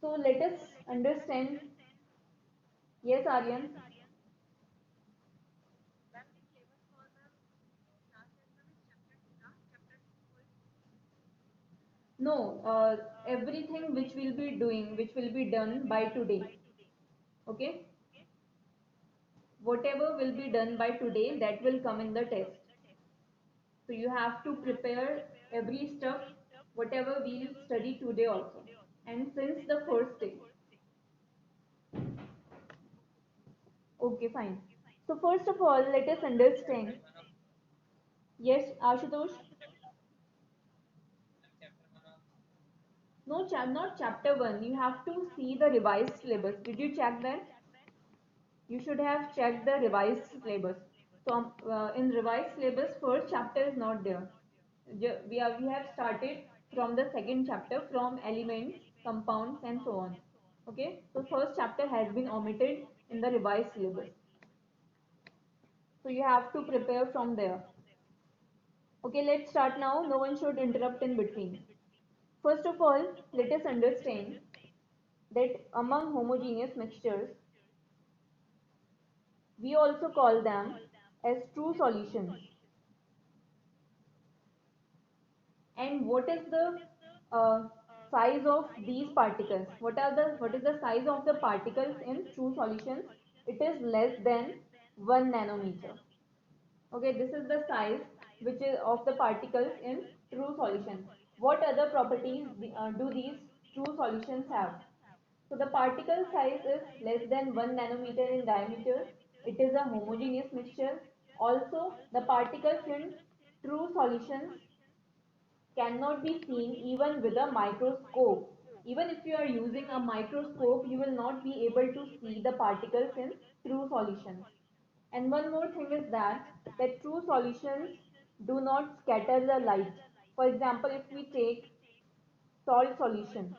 So let us understand. Yes, Aryan. No, everything which will be doing, which will be done by today. Okay, whatever will be done by today, that will come in the test. So you have to prepare every stuff, whatever we'll study today also. And since the first day. Okay, fine. So first of all, let us understand. Yes, Ashutosh. No, not chapter one. You have to see the revised syllabus. Did you check that? You should have checked the revised syllabus. So in revised syllabus, first chapter is not there. We have started from the second chapter from elements, compounds, and so on. Okay, so first chapter has been omitted in the revised syllabus. So you have to prepare from there. Okay, let's start now. No one should interrupt in between. First of all, let us understand that among homogeneous mixtures, we also call them as true solutions. And what is the uh, size of these particles? What is the size of the particles in true solutions? It is less than 1 nanometer. Okay, this is the size which is of the particles in true solution. What other properties do these true solutions have? So the particle size is less than 1 nanometer in diameter. It is a homogeneous mixture. Also, the particles in true solutions cannot be seen even with a microscope. Even if you are using a microscope, you will not be able to see the particles in true solutions. And one more thing is that true solutions do not scatter the light. For example, salt solution,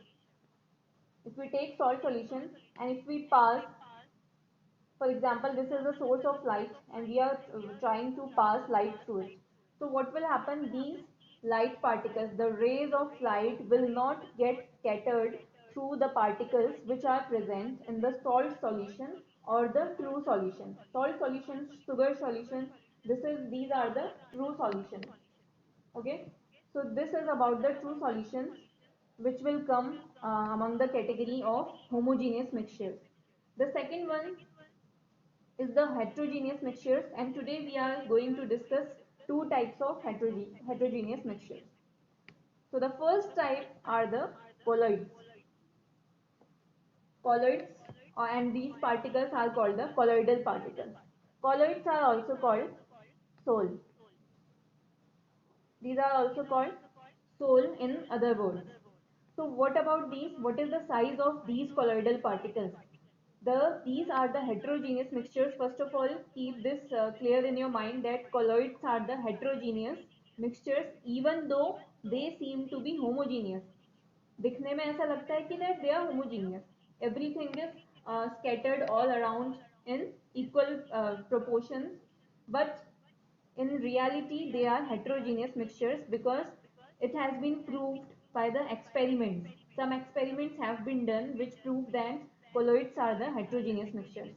if we take salt solution and if we pass, for example, this is the source of light and we are trying to pass light through it. So what will happen? These light particles, the rays of light will not get scattered through the particles which are present in the salt solution or the true solution. Salt solution, sugar solution, these are the true solutions. Okay. So this is about the true solutions which will come among the category of homogeneous mixtures. The second one is the heterogeneous mixtures, and today we are going to discuss two types of heterogeneous mixtures. So the first type are the colloids. Colloids and these particles are called the colloidal particles. Colloids are also called Sol. These are also called Sol in other words. So what about these? What is the size of these colloidal particles? These are the heterogeneous mixtures. First of all, keep this clear in your mind that colloids are the heterogeneous mixtures even though they seem to be homogeneous. दिखने में ऐसा लगता है कि that they are homogeneous. Everything is scattered all around in equal proportions, but in reality, they are heterogeneous mixtures because it has been proved by the experiments. Some experiments have been done which prove that colloids are the heterogeneous mixtures.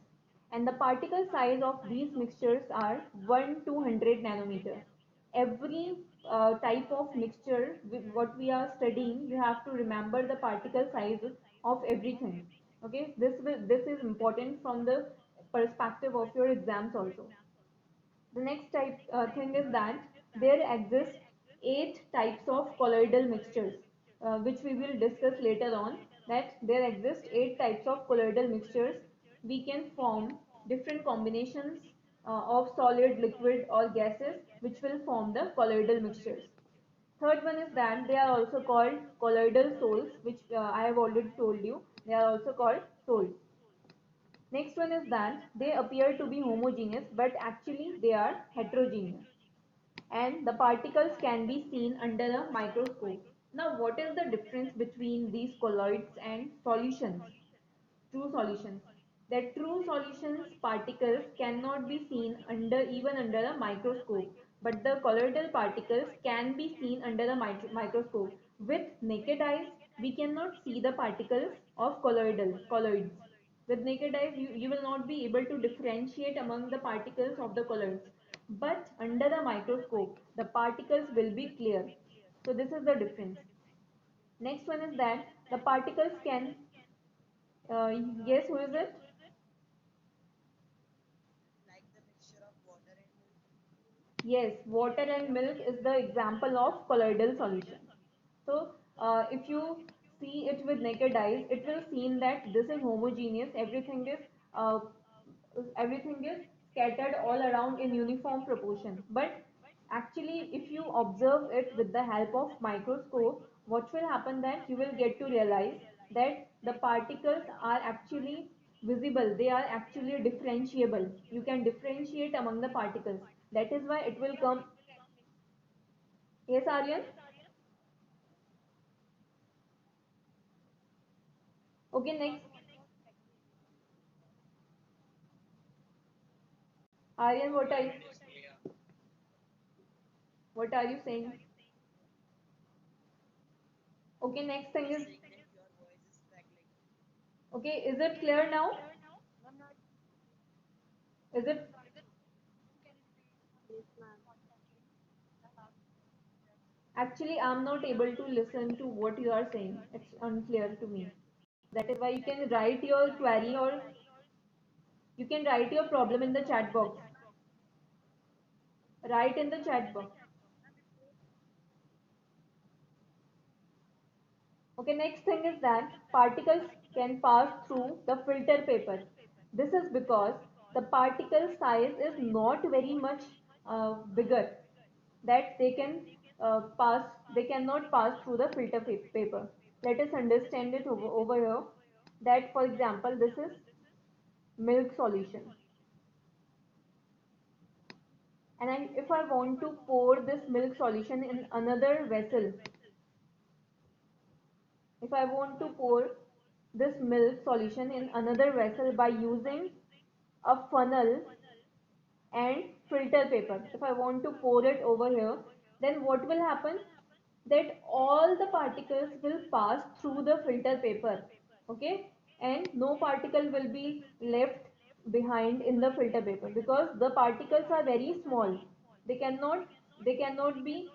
And the particle size of these mixtures are 1 to 100 nanometer. Every type of mixture, what we are studying, you have to remember the particle size of everything. Okay, this is important from the perspective of your exams also. The next thing is that there exist 8 types of colloidal mixtures, which we will discuss later on. That there exist 8 types of colloidal mixtures. We can form different combinations of solid, liquid, or gases, which will form the colloidal mixtures. Third one is that they are also called colloidal sols, which I have already told you. They are also called sols. Next one is that they appear to be homogeneous, but actually they are heterogeneous. And the particles can be seen under a microscope. Now, what is the difference between these colloids and solutions? True solutions. That true solutions particles cannot be seen even under a microscope, but the colloidal particles can be seen under a microscope. With naked eyes, we cannot see the particles of colloids. With naked eye, you will not be able to differentiate among the particles of the colloids. But under the microscope, the particles will be clear. So this is the difference. Next one is that the particles can, yes, who is it? Yes, water and milk is the example of colloidal solution. So, if you see it with naked eyes, it will seem that this is homogeneous. Uh, everything is scattered all around in uniform proportion. But actually, if you observe it with the help of microscope, what will happen that you will get to realize that the particles are actually visible. They are actually differentiable. You can differentiate among the particles. That is why it will come. Yes, Aryan? Okay, next. Aryan, what are you saying? Okay, next thing is, okay, is it clear now? Is it actually I'm not able to listen to what you are saying. It's unclear to me. That is why you can write your query or you can write your problem in the chat box. Write in the chat box. Okay, next thing is that particles can pass through the filter paper. This is because the particle size is not very much bigger that pass, they cannot pass through the paper. Let us understand it over here that for example, this is milk solution. And if I want to pour this milk solution in another vessel, if I want to pour this milk solution in another vessel by using a funnel and filter paper, if I want to pour it over here, then what will happen? That all the particles will pass through the filter paper, okay, and no particle will be left behind in the filter paper because the particles are very small. They cannot be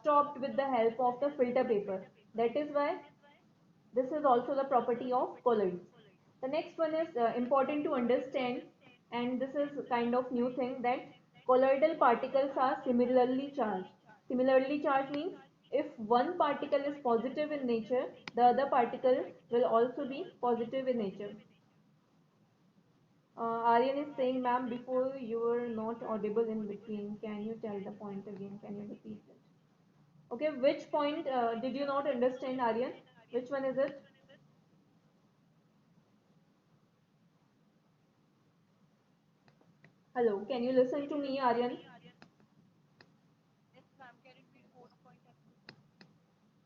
stopped with the help of the filter paper. That is why this is also the property of colloids. The next one is important to understand, and this is kind of new thing that colloidal particles are similarly charged. Similarly charged means if one particle is positive in nature, the other particle will also be positive in nature. Aryan is saying, ma'am, before you were not audible in between. Can you tell the point again? Can you repeat it? Okay, which point did you not understand, Aryan? Which one is it? Hello, can you listen to me, Aryan?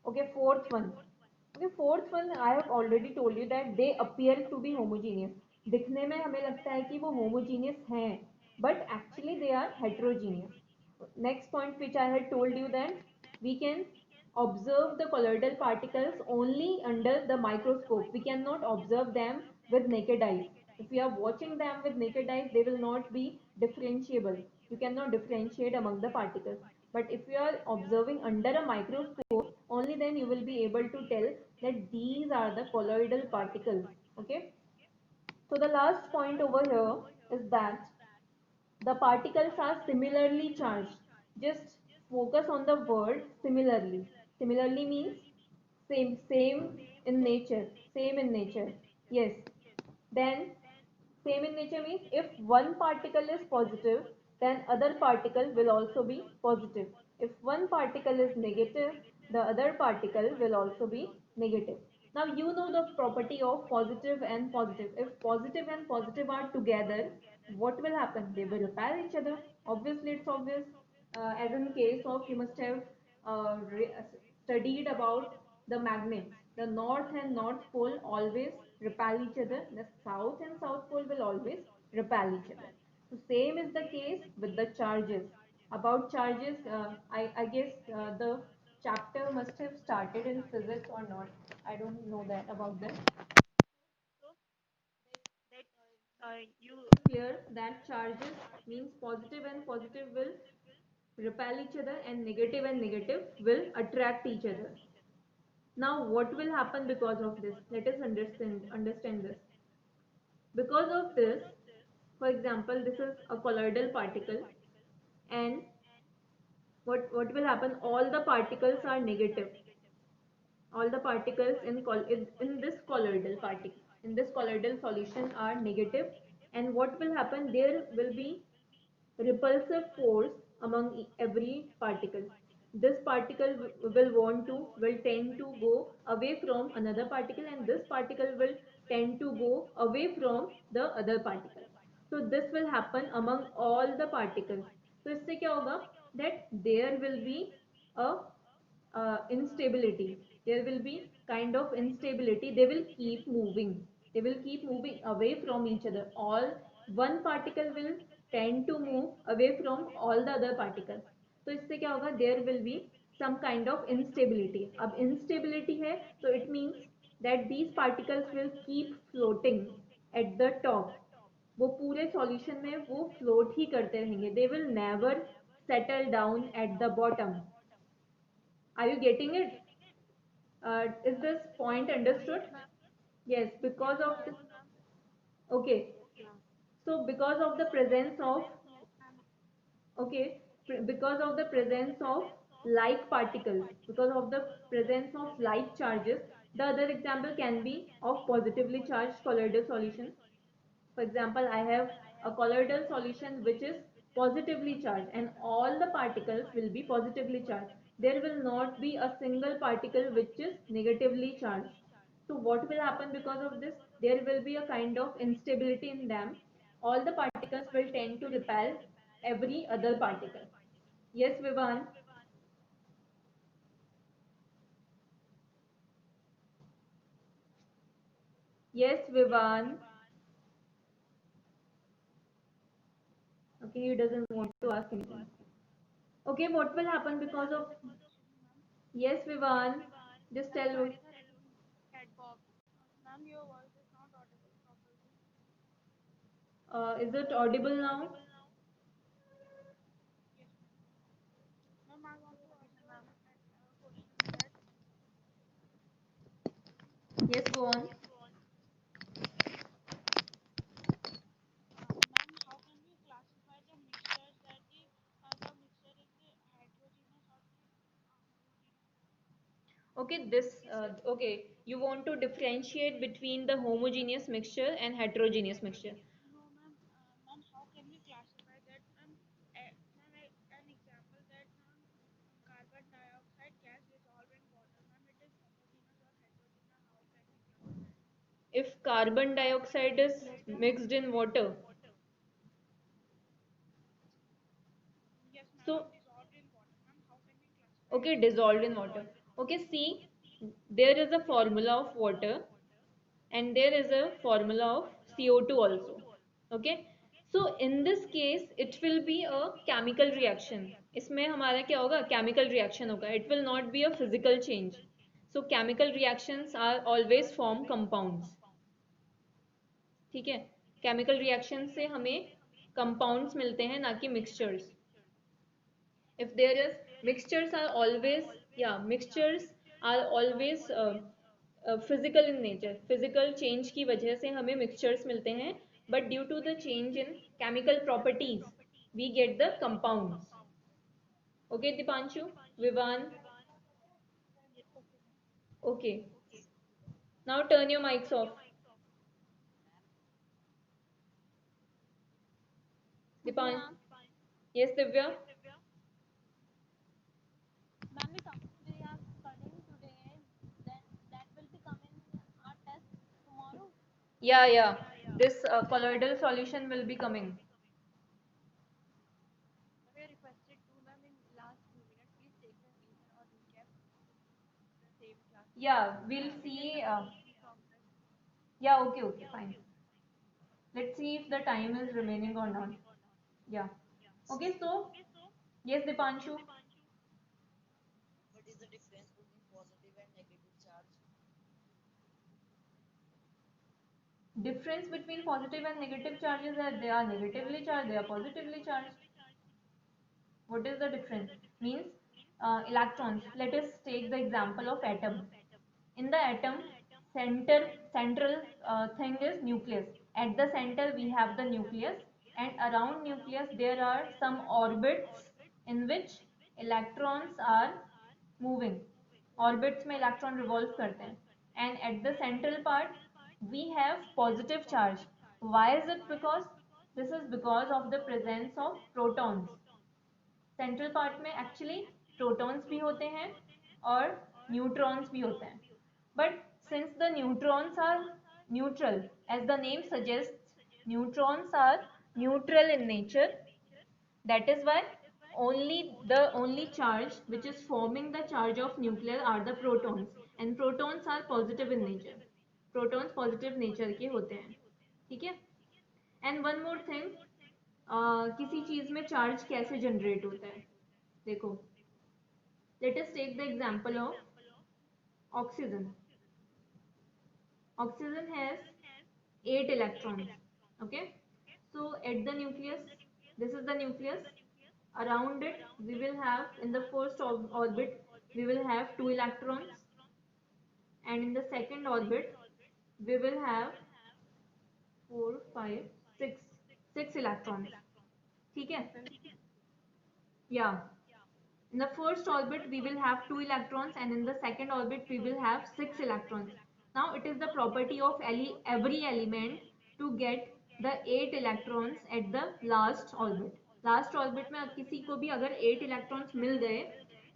Okay, fourth one. Okay, fourth one, I have already told you that they appear to be homogeneous. दिखने में हमें लगता है कि वो homogeneous हैं, but actually they are heterogeneous. Next point which I had told you that we can observe the colloidal particles only under the microscope. We cannot observe them with naked eyes. If we are watching them with naked eyes, they will not be differentiable. You cannot differentiate among the particles. But if you are observing under a microscope, only then you will be able to tell that these are the colloidal particles. Okay. So the last point over here is that the particles are similarly charged. Just focus on the word similarly. Similarly means same in nature, same in nature. Yes. Then same in nature means if one particle is positive, then other particle will also be positive. If one particle is negative, the other particle will also be negative. Now you know the property of positive and positive. If positive and positive are together, what will happen? They will repel each other. Obviously, it's obvious. As in case of you must have uh, studied about the magnets. The north and north pole always repel each other. The south and south pole will always repel each other. So same is the case with the charges. About charges, I guess the chapter must have started in physics or not. I don't know that about that. Clear that charges means positive and positive will repel each other and negative will attract each other. Now what will happen because of this? Let us understand this. Because of this, for example, this is a colloidal particle, and what will happen? All the particles are negative. All the particles in this colloidal particle in this colloidal solution are negative, and what will happen? There will be repulsive force among every particle. This particle will tend to go away from another particle, and this particle will tend to go away from the other particle. So this will happen among all the particles. तो इससे क्या होगा? That there will be a instability. There will be kind of instability. They will keep moving away from each other. All one particle will tend to move away from all the other particles. तो इससे क्या होगा? There will be some kind of instability. अब instability है तो it means that these particles will keep floating at the top. वो पूरे solution में वो फ्लोट ही करते रहेंगे. They will never settle down at the bottom. Are you getting it? Is this point understood? Yes, because of the, okay. So because of the presence of, okay, because of the presence of like particles, because of the presence of like charges, the other example can be of positively charged colloidal solution. For example, I have a colloidal solution which is positively charged, and all the particles will be positively charged. There will not be a single particle which is negatively charged. So what will happen because of this? There will be a kind of instability in them. All the particles will tend to repel every other particle. Yes, Vivan. Yes, Vivan. Okay, he doesn't want to ask anything. Okay, what will happen because of? Yes, Vivan. Just tell. Is it audible now? Yes, go on. Okay, okay. You want to differentiate between the homogeneous mixture and heterogeneous mixture. If carbon dioxide is mixed in water, so okay, dissolved in water. Okay, see, there is a formula of water and there is a formula of CO2 also. Okay, so in this case it will be a chemical reaction. इसमें हमारा क्या होगा? Chemical reaction होगा. It will not be a physical change. So chemical reactions are always form compounds. ठीक है, chemical reaction से हमें compounds मिलते हैं, ना कि mixtures. If there is, mixtures are always, yeah, mixtures are always physical in nature. Physical change की वजह से हमें mixtures मिलते हैं, but due to the change in chemical properties we get the compounds. Okay, Dipanshu, Vivan. Okay, now turn your mics off. Dipan. Yes, Divya. Yeah, yeah, this colloidal solution will be coming. Yeah, we'll see. Yeah, okay, okay, fine. Let's see if the time is remaining or not. Yeah. Okay, so yes, Dipanshu. Difference between positive and negative charges are they are negatively charged, they are positively charged. What is the difference? Means electrons. Let us take the example of atom. In the atom, central thing is nucleus. At the center we have the nucleus, and around nucleus there are some orbits in which electrons are moving. Orbits में electron revolve करते हैं. And at the central part we have positive charge. Why is it? Because this is because of the presence of protons. Central part में actually protons भी होते हैं और neutrons भी होते हैं, but since the neutrons are neutral, as the name suggest neutrons are neutral in nature, that is why only charge which is forming the charge of nucleus are the protons, and protons are positive in nature. protons positive nature के होते हैं, ठीक है. And one more thing, किसी चीज में charge कैसे generate होता है, देखो. Let us take the example of oxygen. Oxygen has 8 electrons. Okay, so at the nucleus, this is the nucleus. Around it we will have, in the first orbit we will have 2 electrons, and in the second orbit we will have 4 5 6 electrons, ठीक है. Yeah, in the first orbit we will have 2 electrons, and in the second orbit we will have 6 electrons. Now it is the property of every element to get the 8 electrons at the last orbit. Last orbit में किसी को भी अगर 8 electrons मिल गए,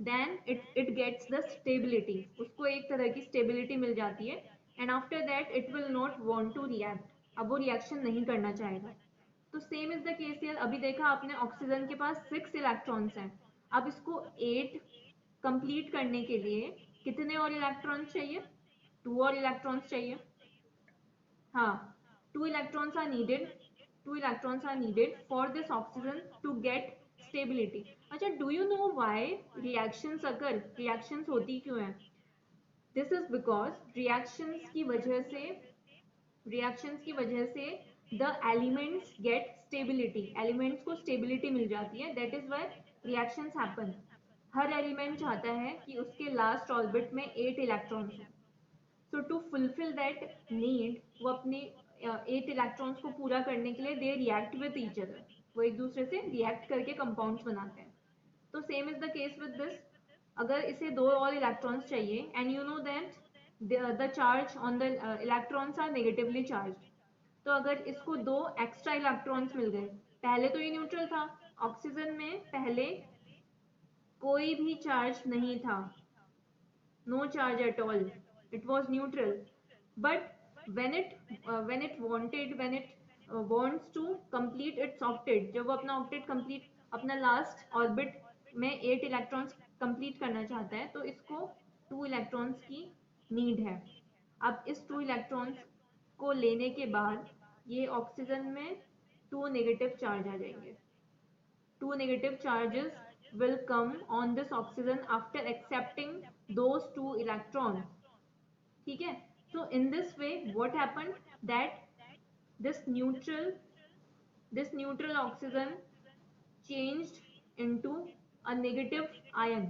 then it gets the stability. उसको एक तरह की stability मिल जाती है, and after that it will not want to react. अब वो reaction नहीं करना चाहेगा. तो same is the case here. अभी देखा आपने ऑक्सीजन के पास 6 इलेक्ट्रॉन्स हैं. अब इसको 8 कंप्लीट करने के लिए कितने और इलेक्ट्रॉन्स चाहिए? 2 और इलेक्ट्रॉन्स चाहिए. हाँ, 2 electrons are needed. 2 electrons are needed for this oxygen to get stability. अच्छा, do you know why reactions अगर रिएक्शंस होती क्यों है? दिस इज बिकॉज रिएक्शंस की वजह से the elements get stability. Elements को स्टेबिलिटी मिल जाती है. That is why reactions happen. हर एलिमेंट चाहता है कि उसके लास्ट ऑर्बिट में 8 इलेक्ट्रॉन्स हो. सो टू फुलफिल दैट नीड, वो अपने 8 इलेक्ट्रॉन्स को पूरा करने के लिए they react with each other. वो एक दूसरे से रिएक्ट करके कंपाउंड्स बनाते हैं. तो same is the case with this. अगर इसे 2 और इलेक्ट्रॉन्स चाहिए, and you know that the charge on the electrons are negatively charge. तो अगर इसको 2 एक्स्ट्रा इलेक्ट्रॉन्स मिल गए, पहले तो ये न्यूट्रल था. ऑक्सीजन में पहले कोई भी चार्ज नहीं था, no charge at all, it was neutral. But when it wants to complete its octet, जब वो अपना ऑक्टेट कंप्लीट, अपना लास्ट ऑर्बिट में 8 इलेक्ट्रॉन्स कंप्लीट करना चाहता है, तो इसको 2 इलेक्ट्रॉन्स की नीड है. अब इस 2 इलेक्ट्रॉन्स को लेने के बाद ये ऑक्सीजन में 2 नेगेटिव चार्ज आ जाएंगे. 2 negative charges will come on this oxygen after accepting those 2 electrons. ठीक है. So in this way what happened, that this neutral oxygen changed into a negative ion.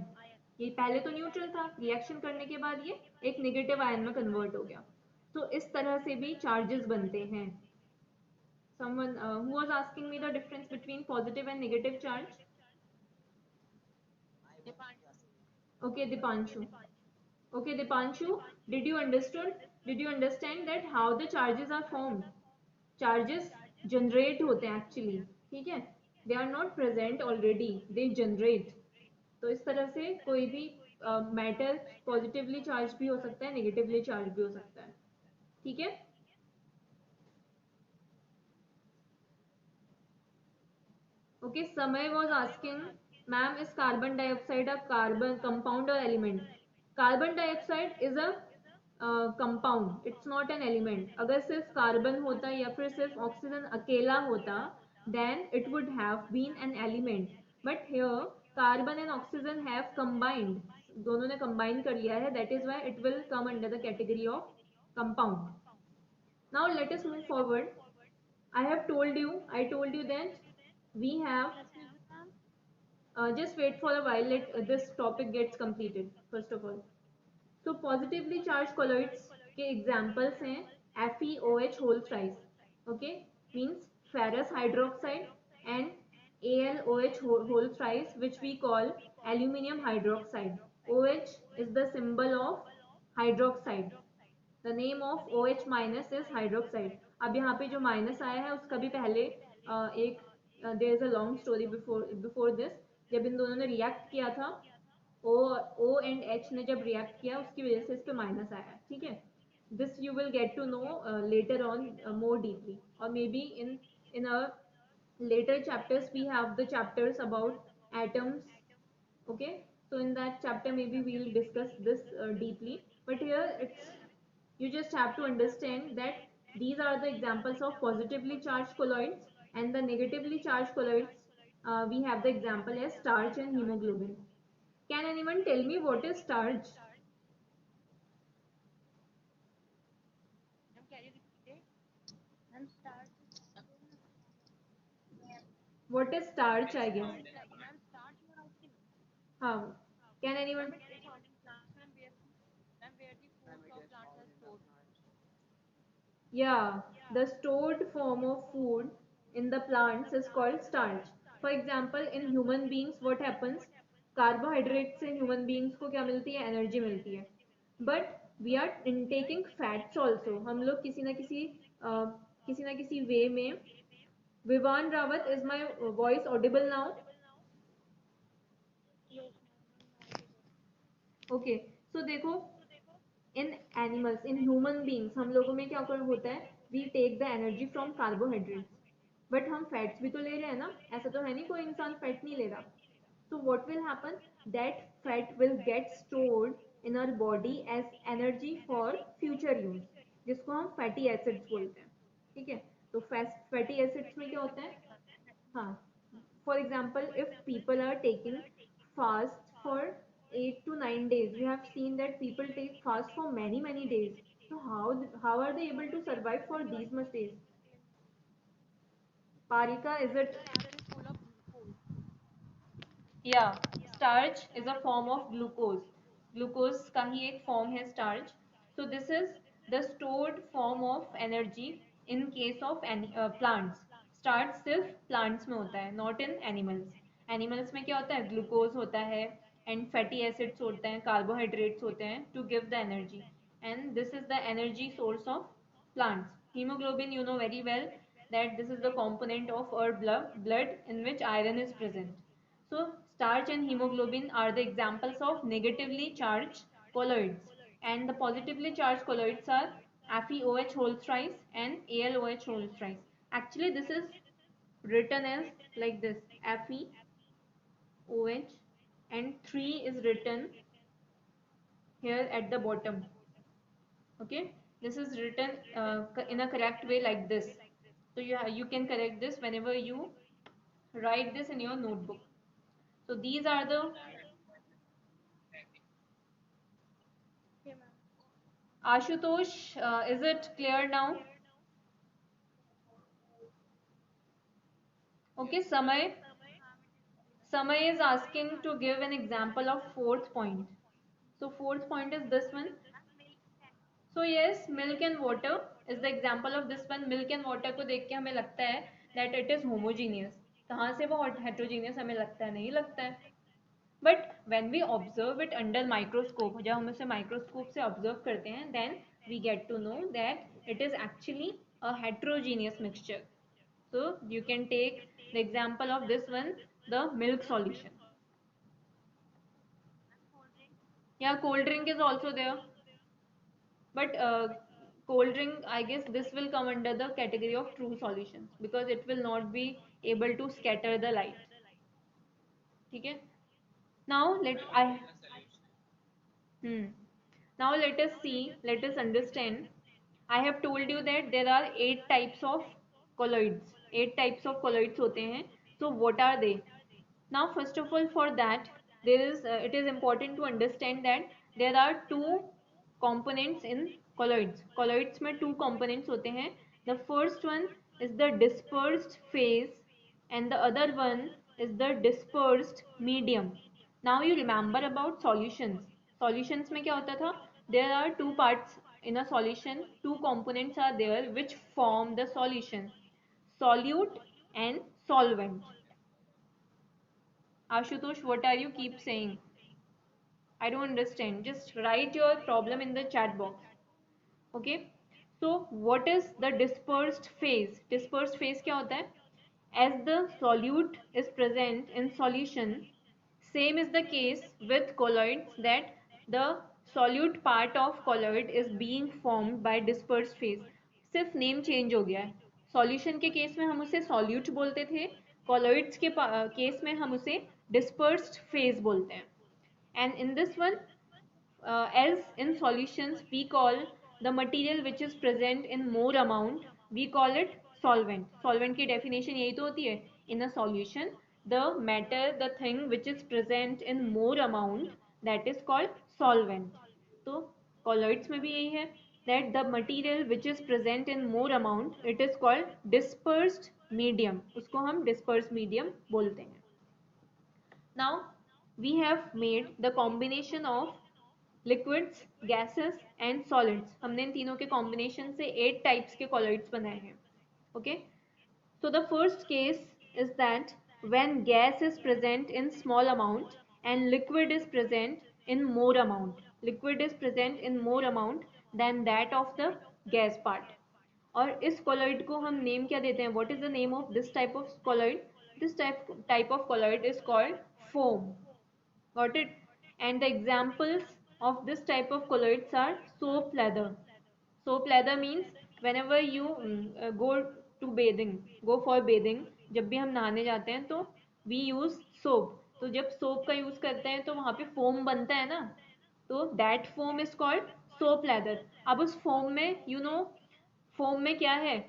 ये पहले तो न्यूट्रल था, रिएक्शन करने के बाद ये एक नेगेटिव आयन में कन्वर्ट हो गया. तो इस तरह से भी चार्जेस बनते हैं. Someone who was asking me the difference between positive and negative charge. Okay, Dipanshu. Okay, Dipanshu, did you understand that how the charges are formed? Charges generate होते हैं actually, ठीक है. They are not present already, they generate. तो इस तरह से कोई भी मैटर पॉजिटिवली चार्ज भी हो सकता है, नेगेटिवली चार्ज भी हो सकता है, ठीक है. Okay, Samay was asking, ma'am, is carbon dioxide a carbon compound or element? Carbon dioxide is a compound, it's not an element. अगर सिर्फ कार्बन होता या फिर सिर्फ ऑक्सीजन अकेला होता, then it would have been an element. But here carbon and oxygen have combined. दोनों ने combine कर लिया है. That is why it will come under the category of compound. Now let us move forward. I told you that we have, just wait for a while, let this topic gets completed first of all. So positively charged colloids के examples हैं FeOH whole thrice, okay, means ferrous hydroxide, and AlOH whole thrice, which we call aluminium hydroxide. OH is the symbol of hydroxide. The name of OH minus is hydroxide. अब यहाँ पे जो minus आया है उसका भी पहले एक there is a long story before this. जब इन दोनों ने रिएक्ट किया था, ओ एंड एच ने जब रिएक्ट किया उसकी वजह से इस पे माइनस आया. ठीक है, this you will get to know later on more deeply, or maybe in a later chapters we have the chapters about atoms. Okay, so in that chapter maybe we'll discuss this deeply, but here it's, you just have to understand that these are the examples of positively charged colloids, and the negatively charged colloids, we have the example as starch and hemoglobin. Can anyone tell me what is starch? What is starch, I guess? How? Can anyone? Yeah, the stored form of food in the plants is called starch. For example, in human beings, what happens? Carbohydrates से human beings को क्या मिलती है? Energy मिलती है. But we are intaking fats also. हम लोग किसी ना किसी way में. Vivan Rawat, is my voice audible now? Okay. So देखो, in animals, in human beings, हम लोगों में क्या होता है? We take the energy from carbohydrates, but हम फैट्स भी तो ले रहे हैं ना. ऐसा तो है नहीं कोई इंसान फैट नहीं ले रहा. So what will happen? That fat will get stored in our body as energy for future use, जिसको हम फैटी एसिड्स बोलते हैं. ठीक है, तो फैटी एसिड्स में क्या होता है? हाँ, for example, if people are taking fast for 8 to 9 days, we have seen that people take fast for many days. So how are they able to survive for these much days? Parika, is it? Yeah, starch is a form of glucose. Glucose का ही एक form है starch. So this is the stored form of energy in case of plants. Starch सिर्फ plants में होता है, not in animals. Animals में क्या होता है? Glucose होता है and fatty acids होते हैं, carbohydrates होते हैं to give the energy. And this is the energy source of plants. Hemoglobin, you know very well that this is the component of our blood in which iron is present. So starch and hemoglobin are the examples of negatively charged colloids, and the positively charged colloids are FeOH whole thrice and AlOH whole thrice. Actually, this is written as like this: FeOH, and 3 is written here at the bottom. Okay, this is written in a correct way like this. So you can correct this whenever you write this in your notebook. So these are the. Ashutosh, is it clear now? Okay, Samay is asking to give an example of fourth point. So fourth point is this one. So yes, milk and water is the example of this one. Milk and water को देख के हमें लगता है that it is homogeneous. कहाँ से वो heterogeneous हमें लगता है? नहीं लगता है. But when we observe it under microscope, जब हम उसे microscope से observe करते हैं, then we get to know that it is actually a heterogeneous mixture. So you can take the example of this one, the milk solution. Yeah, cold drink is also there, but cold drink, I guess this will come under the category of true solutions because it will not be able to scatter the light. ठीक है? Now hmm. Now let us see, let us understand. I have told you that there are 8 types of colloids. 8 types of colloids होते हैं. So what are they? Now first of all, for that it is important to understand that there are two components in colloids में two components होते हैं. The first one is the dispersed phase and the other one is the dispersed medium. Now you remember about solutions. Solutions में क्या होता था? There are two parts in a solution. Two components are there which form the solution. Solute and solvent. Ashutosh, what are you keep saying? I don't understand. Just write your problem in the chat box. Okay. So what is the dispersed phase? Dispersed phase क्या होता है? As the solute is present in solution, same is the case with colloids that the solute part of colloid is being formed by dispersed phase. सिर्फ name change हो गया है. Solution के case में हम उसे सॉल्यूट बोलते थे, colloids के केस में हम उसे dispersed phase बोलते हैं. And in this one, as in solutions we call the material which is present in more amount, we call it solvent की definition यही तो होती है. In a solution, the matter, the thing which is present in more amount, that is called solvent. तो colloids में भी यही है, that the material which is present in more amount, it is called dispersed medium. उसको हम dispersed medium बोलते हैं. Now we have made the combination of liquids, gases and solids. हमने इन तीनों के combination से 8 types के colloids बनाए हैं. Okay. So the first case is that when gas is present in small amount and liquid is present in more amount. Liquid is present in more amount than that of the gas part. और इस colloid को हम name क्या देते हैं? What is the name of this type of colloid? This type of colloid is called foam. Got it? And the examples of this type of colloids are soap leather. Soap leather means whenever you go for bathing, जब भी हम नहाने जाते हैं तो we use soap. तो जब soap का use करते हैं तो वहाँ पे foam बनता है ना, तो that foam is called soap leather. अब उस foam में foam में क्या है?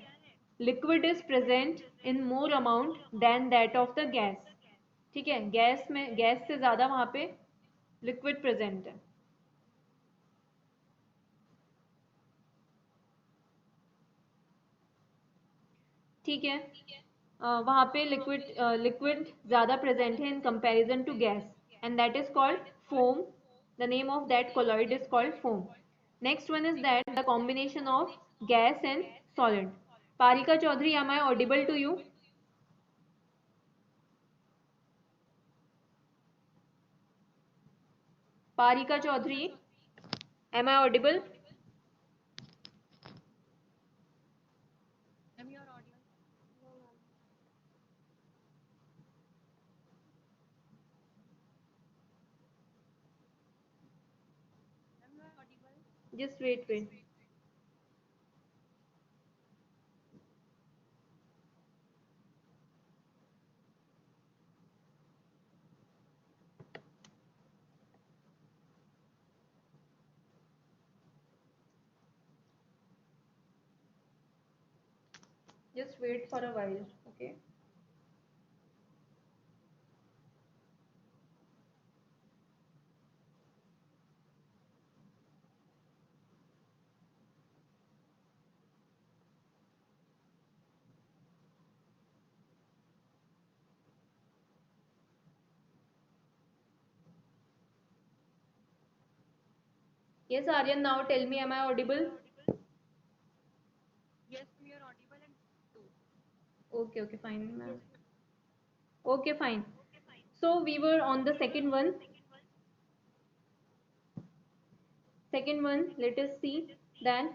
Liquid is present in more amount than that of the gas. ठीक है, गैस से ज्यादा वहां पे लिक्विड प्रेजेंट है. ठीक है, वहां पे लिक्विड ज्यादा प्रेजेंट है in comparison to gas, and that is called foam. The name of that colloid is called foam. Next one is that the combination of gas and solid. Parika Chaudhary, am I audible to you? Parika Chaudhary, am I audible? Just wait. Just wait for a while, okay? Yes, Aryan, now tell me, am I audible? Okay, fine. Okay, fine. So we were on the second one. Second one, let us see that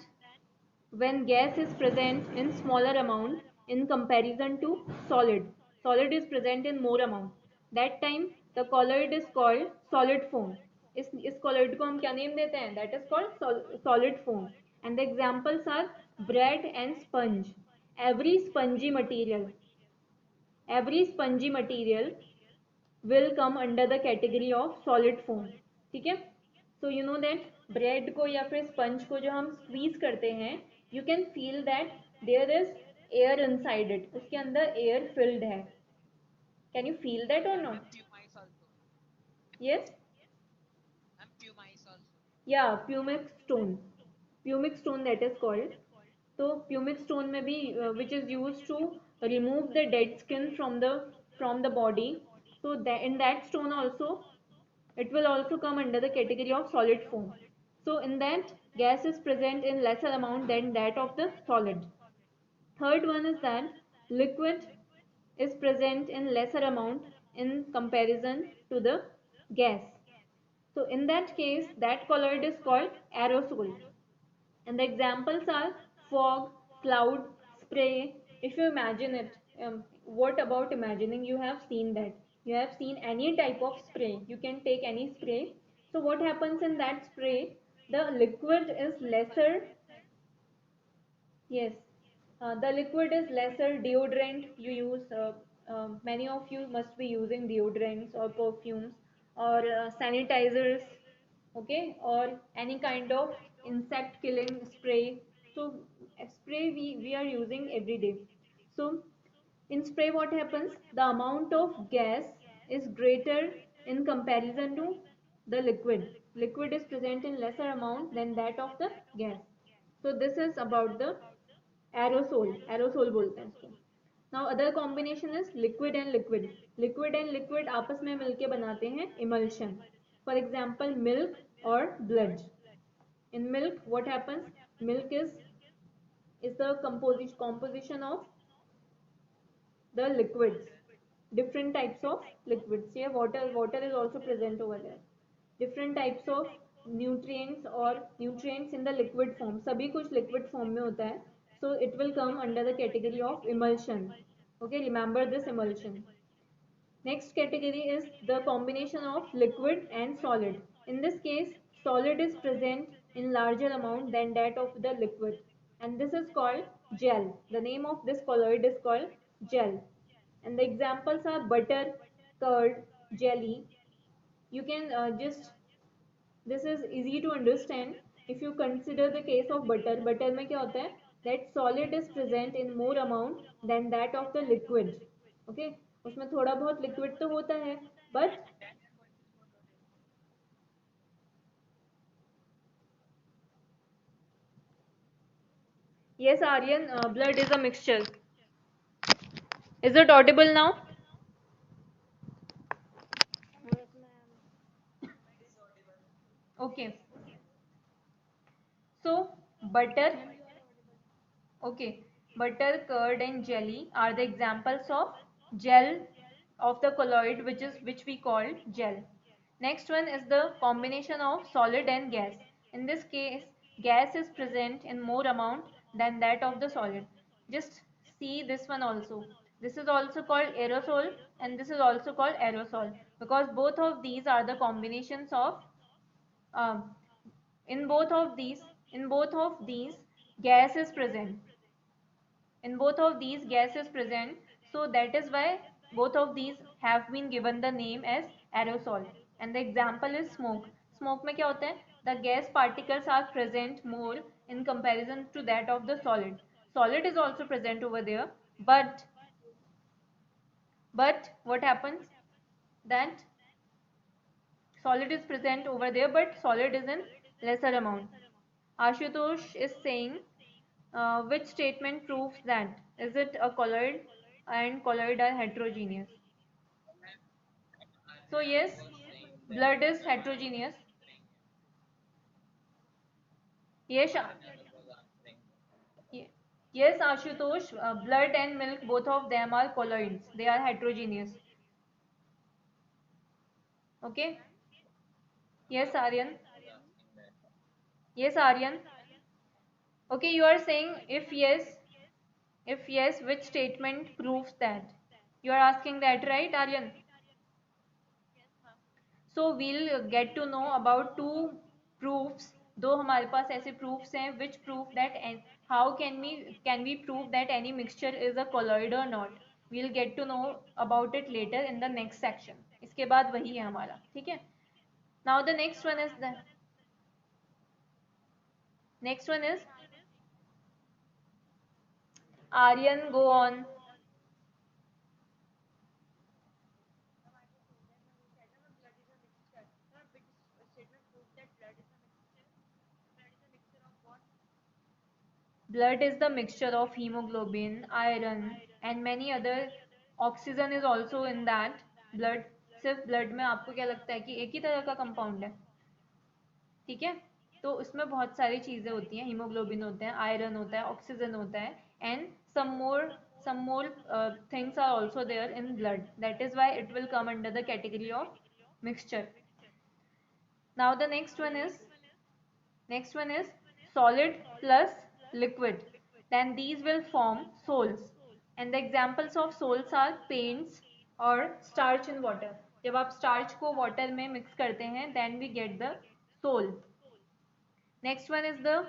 when gas is present in smaller amount in comparison to solid is present in more amount. That time the colloid is called solid foam. इस colloid को हम क्या name देते हैं? That is called solid foam. And the examples are bread and sponge. Every spongy material will come under the category of solid foam. ठीक है? So you know that bread को या फिर sponge को जो हम squeeze करते हैं, you can feel that there is air inside it. उसके अंदर air filled है. Can you feel that or not? Yes? Yeah, pumice stone. pumic stone that is called. So pumic stone may be which is used to remove the dead skin from the body. So that in that stone also it will also come under the category of solid foam. So in that gas is present in lesser amount than that of the solid. Third one is that liquid is present in lesser amount in comparison to the gas. So in that case, that colloid is called aerosol. And the examples are fog, cloud, spray. If you imagine it, what about imagining? You have seen that. You have seen any type of spray. You can take any spray. So what happens in that spray? The liquid is lesser. Yes, the liquid is lesser deodorant you use. Many of you must be using deodorants or perfumes or sanitizers, okay, or any kind of insect killing spray. So spray we are using every day. So in spray what happens? The amount of gas is greater in comparison to the liquid. Liquid is present in lesser amount than that of the gas. So this is about the aerosol बोलते हैं इसको. Now other combination is liquid and liquid. Liquid and liquid आपस में मिलके बनाते हैं emulsion. For example, milk or blood. In milk, what happens? Milk is the composition of the liquids, different types of liquids. Yeah, water is also present over there. Different types of nutrients in the liquid form. सभी कुछ liquid form में होता है. So it will come under the category of emulsion. Okay, remember this emulsion. Next category is the combination of liquid and solid. In this case, solid is present in larger amount than that of the liquid, and this is called gel. The name of this colloid is called gel. And the examples are butter, curd, jelly. You can just, this is easy to understand. If you consider the case of butter, butter में क्या होता है? That solid is present in more amount than that of the liquid. Okay, उसमें थोड़ा बहुत liquid तो होता है, but yes, Aryan, blood is a mixture. Is it audible now? Okay. So butter, okay, butter, curd, and jelly are the examples of gel of the colloid, which we call gel. Next one is the combination of solid and gas. In this case, gas is present in more amount than that of the solid. Just see this one also. This is also called aerosol and this is also called aerosol because both of these are the combinations of um, in both of these in both of these gas is present. In both of these gas is present, so that is why both of these have been given the name as aerosol. And the example is smoke. Smoke में क्या होता है? The gas particles are present more in comparison to that of the solid. Solid is also present over there, but what happens? That solid is present over there, but solid is in lesser amount. Ashutosh is saying, which statement proves that? Is it a colloid and colloid are heterogeneous? So yes, blood is heterogeneous. Yes, yes, Ashutosh, blood and milk, both of them are colloids. They are heterogeneous. Okay. Yes, Aryan. Yes, Aryan. Okay, you are saying if yes, which statement proves that? You are asking that, right, Aryan? So we'll get to know about two proofs. दो हमारे पास ऐसे proofs हैं which prove that and how can we prove that any mixture is a colloid or not. We'll get to know about it later in the next section. इसके बाद वही है हमारा, ठीक है? Now the next one is Aryan, go on. blood is the mixture of hemoglobin, iron and many other. Oxygen is also in that blood. सिर्फ blood में आपको क्या लगता है कि एक ही तरह का कंपाउंड है? ठीक है, तो उसमें बहुत सारी चीजें होती हैं, हीमोग्लोबिन होता है, आयरन होता है, ऑक्सीजन होता है, and some more things are also there in blood. That is why it will come under the category of mixture. Now the next one is solid plus liquid. Then these will form sols. And the examples of sols are paints or starch in water. जब आप starch को water में mix करते हैं, then we get the sol. Next one is the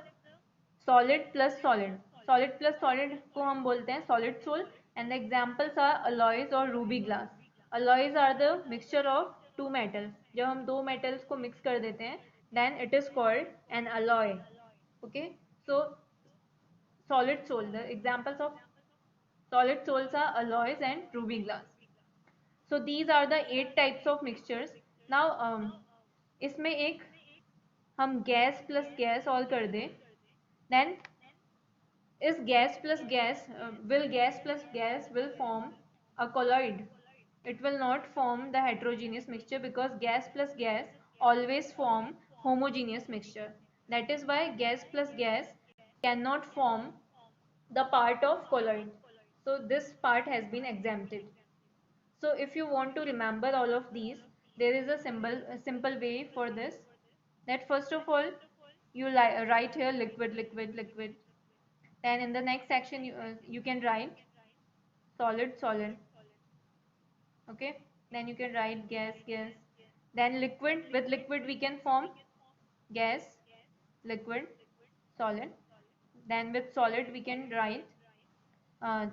solid plus solid. Solid plus solid को हम बोलते हैं solid sol. And the examples are alloys or ruby glass. Alloys are the mixture of two metals. जब हम दो metals को mix कर देते हैं, then it is called an alloy. Okay, so solid sol, the examples of solid sols are alloys and ruby glass. So these are the 8 types of mixtures. Now इसमें एक हम गैस प्लस गैस और कर दें, then is gas plus gas will form a colloid. It will not form the heterogeneous mixture, because gas plus gas always form homogeneous mixture. That is why gas plus gas cannot form the part of colloid. So this part has been exempted. So if you want to remember all of these, there is a simple way for this. That first of all, you write here liquid, liquid, liquid. Then in the next section, you can write solid, solid. Okay. Then you can write gas, gas. Then liquid, with liquid we can form gas, liquid, solid. Then with solid we can write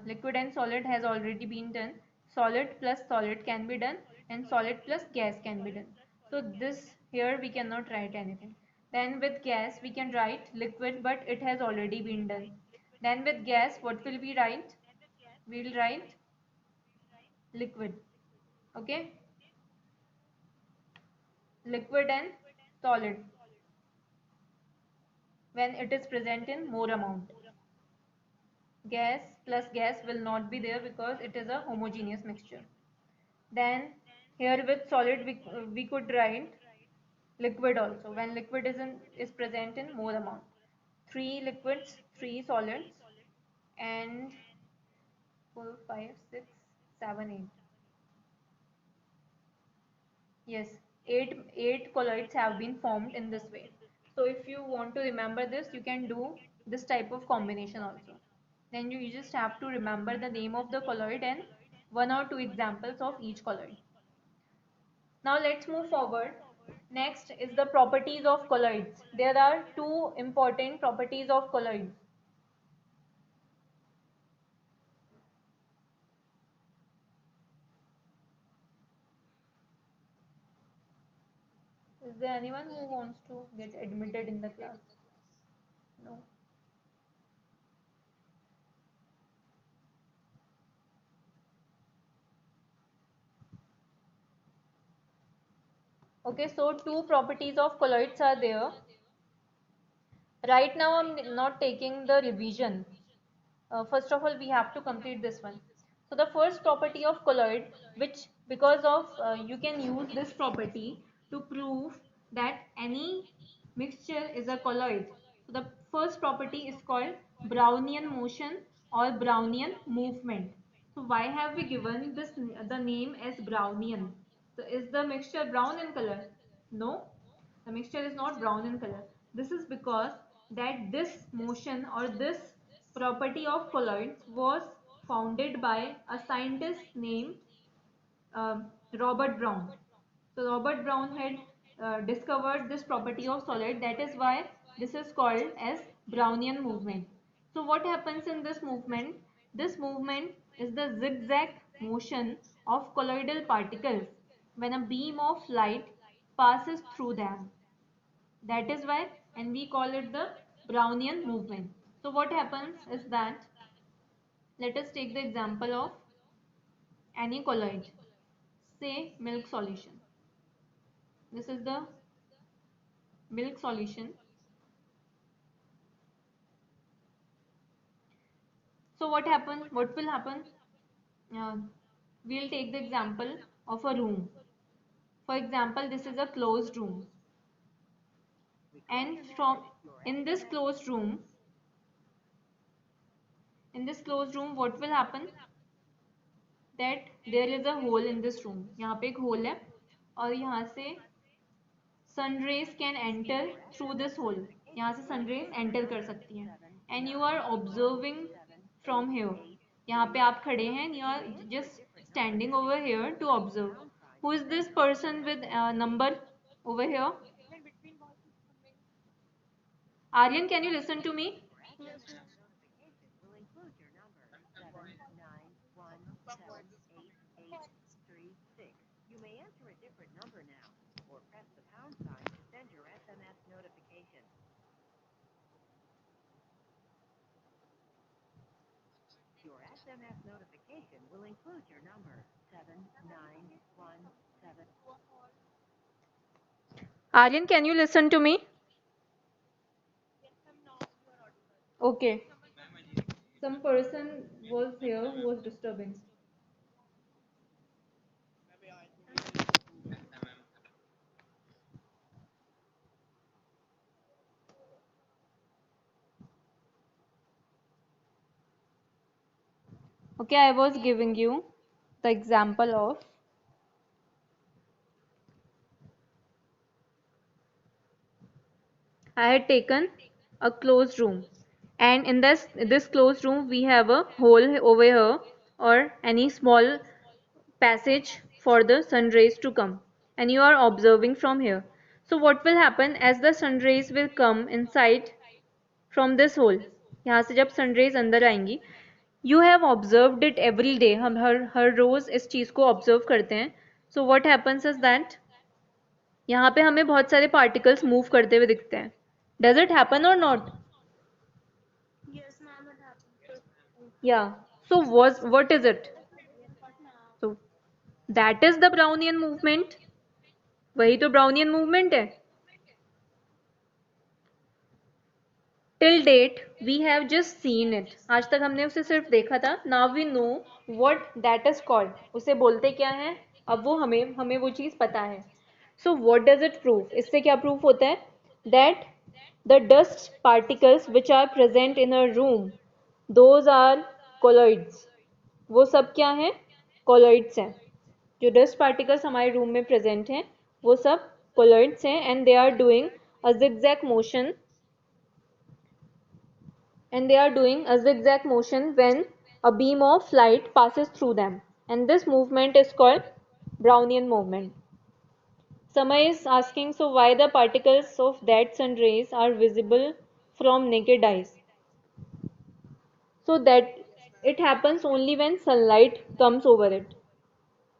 liquid and solid has already been done. Solid plus solid can be done, and solid plus gas can be done. So this here we cannot write anything. Then with gas we can write liquid, but it has already been done. Then with gas, what will we write? We will write liquid. Okay, liquid and solid when it is present in more amount. Gas plus gas will not be there because it is a homogeneous mixture. Then here with solid we could write liquid also when liquid is present in more amount. 3 liquids, 3 solids, and 4, 5, 6, 7, 8. Yes, eight colloids have been formed in this way. So if you want to remember this, you can do this type of combination also. Then you just have to remember the name of the colloid and one or two examples of each colloid. Now let's move forward. Next is the properties of colloids. There are two important properties of colloids. Is there anyone who wants to get admitted in the class? No. Okay, so two properties of colloids are there. Right now I'm not taking the revision. First of all, we have to complete this one. So the first property of colloid, which because of you can use this property to prove that any mixture is a colloid. So the first property is called Brownian motion or Brownian movement. So why have we given this the name as Brownian? So is the mixture brown in color? No, the mixture is not brown in color. This is because that this motion or this property of colloids was founded by a scientist named Robert Brown. So Robert Brown had discovered this property of solid. That is why this is called as Brownian movement. So what happens in this movement? This movement is the zigzag motion of colloidal particles when a beam of light passes through them. That is why, and we call it the Brownian movement. So what happens is that, let us take the example of any colloid, say milk solution. This is the milk solution. So what will happen? uh, we'll take the example of a room. For example, this is a closed room, and from in this closed room what will happen, that there is a hole in this room. यहाँ पे एक hole है और यहाँ से sun rays can enter through this hole. यहाँ से sun rays enter कर सकती हैं, and you are observing from here. यहाँ पे आप खड़े हैं, you are just standing over here to observe. Who is this person with number over here? Aryan, can you listen to me? Aryan, can you listen to me? Okay. Some person was here who was disturbing. Okay, I was giving you the example of I had taken a closed room, and in this closed room we have a hole over here, or any small passage for the sun rays to come, and you are observing from here. So what will happen, as the sun rays will come inside from this hole, यहाँ से जब sun rays अंदर आएंगी, you have observed it every day, हम हर रोज इस चीज को observe करते हैं. So what happens is that यहाँ पे हमें बहुत सारे पार्टिकल्स मूव करते हुए दिखते हैं. Does it happen or not? Yeah. So what is it? So that is the Brownian movement. वही तो Brownian movement है. Till date we have just seen it. आज तक हमने उसे सिर्फ देखा था. Now we know what that is called. उसे बोलते क्या है? अब वो हमें वो चीज़ पता है. So what does it prove? इससे क्या proof होता है? That the dust particles which are present in a room, those are colloids. वो सब क्या हैं? Colloids हैं. जो dust particles हमारे रूम में present हैं, वो सब colloids हैं, and they are doing a zigzag motion when a beam of light passes through them, and this movement is called Brownian movement. Samay is asking, so why the particles of that sun rays are visible from naked eyes? So that it happens only when sunlight comes over it.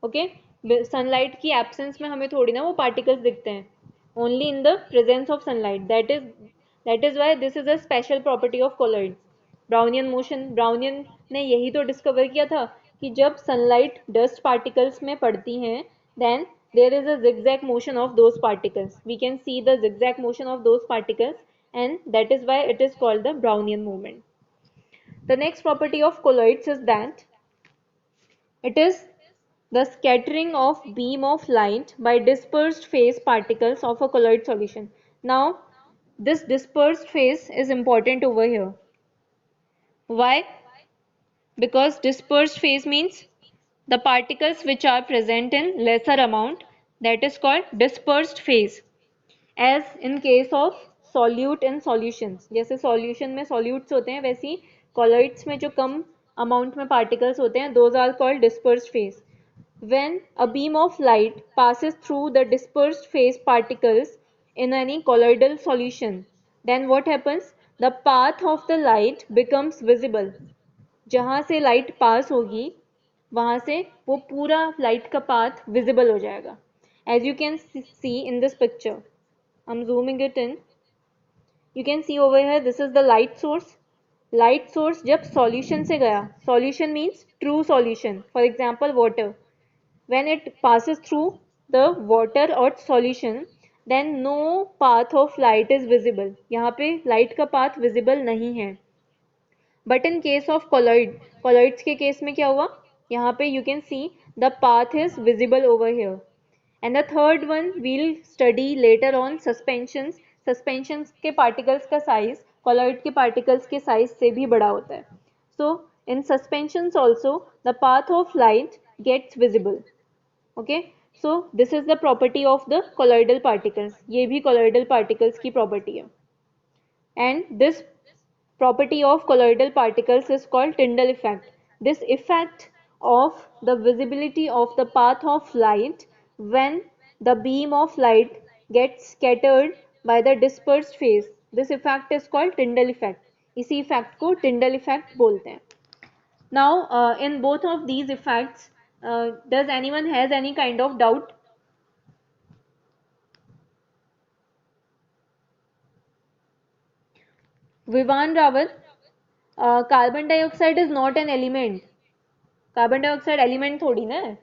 Okay, sunlight की absence में हमें थोड़ी ना वो particles दिखते हैं, only in the presence of sunlight. That is why this is a special property of colloids. Brownian motion, Brownian ने यही तो डिस्कवर किया था कि जब सनलाइट डस्ट पार्टिकल्स में पड़ती हैं, then there is a zigzag motion of those particles. We can see the zigzag motion of those particles, and that is why it is called the Brownian movement. The next property of colloids is that it is the scattering of beam of light by dispersed phase particles of a colloid solution. Now, this dispersed phase is important over here. Why? Because dispersed phase means the particles which are present in lesser amount, that is called dispersed phase. As in case of solute and solutions, जैसे solution में solutes होते हैं, वैसी colloids में जो कम amount में particles होते हैं, those are called dispersed phase. When a beam of light passes through the dispersed phase particles in any colloidal solution, then what happens? The path of the light becomes visible. जहाँ से light pass होगी वहाँ से वो पूरा light का path visible हो जाएगा. As you can see in this picture, I am zooming it in, you can see over here, this is the light source. Light source जब सॉल्यूशन से गया, solution means true solution, for example water, when it passes through the water or solution, then no path of light is visible. यहाँ पे light का path visible नहीं है. But in case of colloids के case में क्या हुआ, यहाँ पे you can see the path is visible over here. And the third one we'll study later on suspensions. Suspensions के पार्टिकल्स का साइज कॉलॉइड के पार्टिकल्स के साइज से भी बड़ा होता है. So in suspensions also the path of light gets visible. Okay, so this is the property of the colloidal particles. ये भी कॉलॉइडल पार्टिकल्स की प्रॉपर्टी है. And this property of colloidal particles is called Tyndall effect. This effect of the visibility of the path of light when the beam of light gets scattered by the dispersed phase. This effect is called Tyndall effect. इसी effect को Tyndall effect बोलते हैं. Now, in both of these effects, does anyone has any kind of doubt? Vivan Rawal, carbon dioxide is not an element. Carbon dioxide element थोड़ी ना है.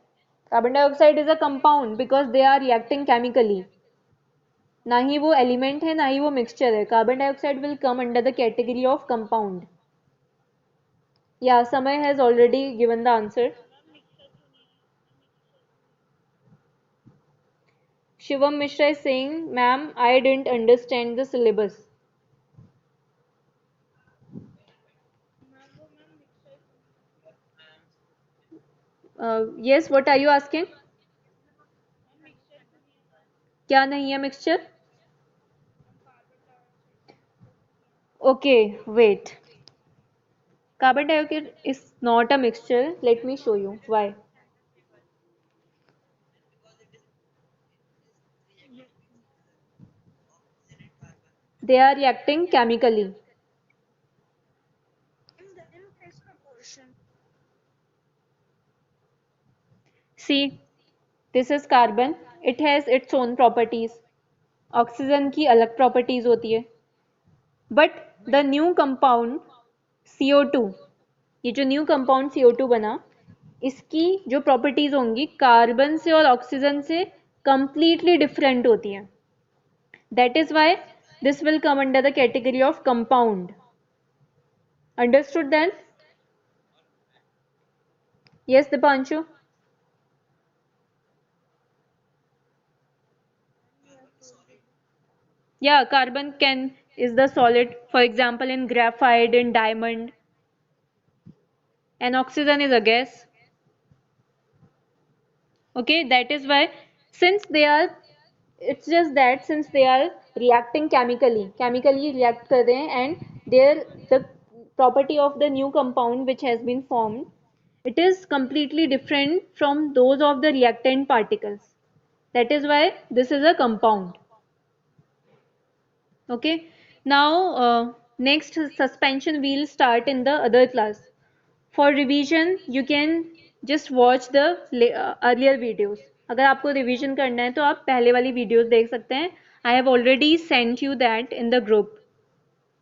Carbon dioxide is a compound because they are reacting chemically. ना ही वो element है ना ही वो मिक्सचर है. Carbon dioxide will come under the category of compound. या Samay has already given the answer. Shivam Mishra is saying ma'am I didn't understand the syllabus. Yes, what are you asking? क्या नहीं है mixture? Okay, wait. Carbon dioxide is not a mixture. Let me show you why. They are reacting chemically. See, this is carbon. It has its own properties. Oxygen की अलग properties होती है. But the new compound CO2, ये जो new compound CO2 बना, इसकी जो properties होंगी कार्बन से और ऑक्सीजन से कंप्लीटली डिफरेंट होती हैं. That is why this will come under the category of compound. Understood then? Yes Deepanshu. Yeah, carbon can is the solid, for example, in graphite, in diamond, and oxygen is a gas. Okay, that is why since they are, it's just that since they are reacting chemically react कर रहे हैं and their the property of the new compound which has been formed, it is completely different from those of the reactant particles. That is why this is a compound. Okay, now next suspension we'll start in the other class. For revision you can just watch the earlier videos. अगर आपको revision करना है तो आप पहले वाली videos देख सकते हैं. I have already sent you that in the group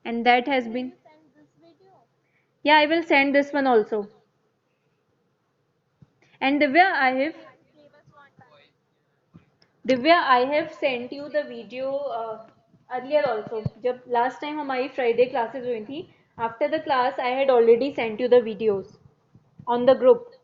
and that has been, yeah, I will send this one also. And Divya, I have sent you the video earlier also. जब last time हमारी Friday classes हुई थी, after the class I had already sent you the videos on the group.